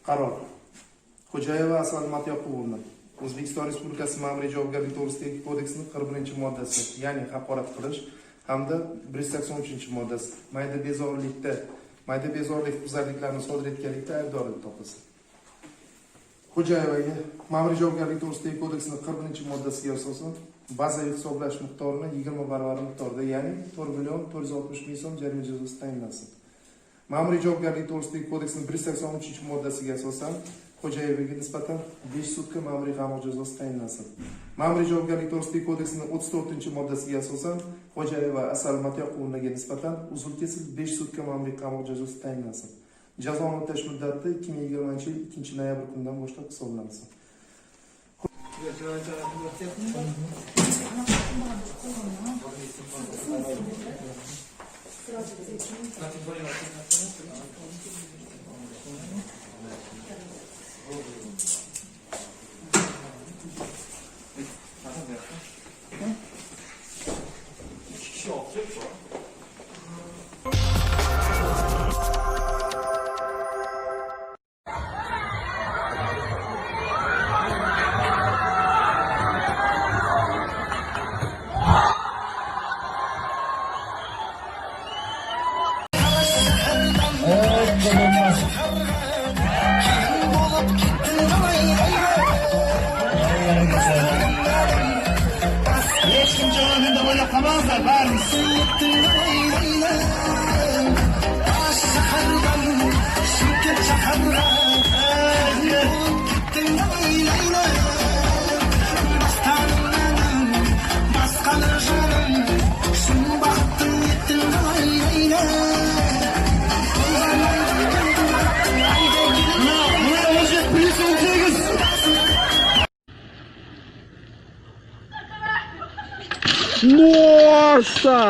Qaror. Xo'jayeva Asal Matyoqubovna O'zbekiston Respublikasi Ma'muriy javobgarlik to'g'risidagi kodeksining 41-moddasi, ya'ni haqorat qilish hamda 183-moddasi mayda bezorilik huquqbuzarliklarini sodir etganlikda aybdorlik topilsin. Xo'jayevaga Ma'muriy javobgarlik to'g'risidagi kodeksining 41-moddasiga asosan bazaviy hisoblash miqdorini 20 barobar miqdorda, ya'ni 4.460.000 so'm jarima jazosi tayinlansin. Ma'muriy javobgarlik to'g'risidagi kodeksining 183-moddasiga asosan Xo'jayevaga nisbatan 5 sutka ma'muriy qamoq jazosi tayinlansin. Ma'muriy javobgarlik to'g'risidagi kodeksining 34-moddasiga asosan Xo'jayeva Asal Matyoqubovnaga nisbatan uzr kesilib 5 sutka ma'muriy qamoq jazosi tayinlansin. Jazoni o'tash muddati 2020-yil 2-noyabr kunidan boshlab hisoblansin. Nossa!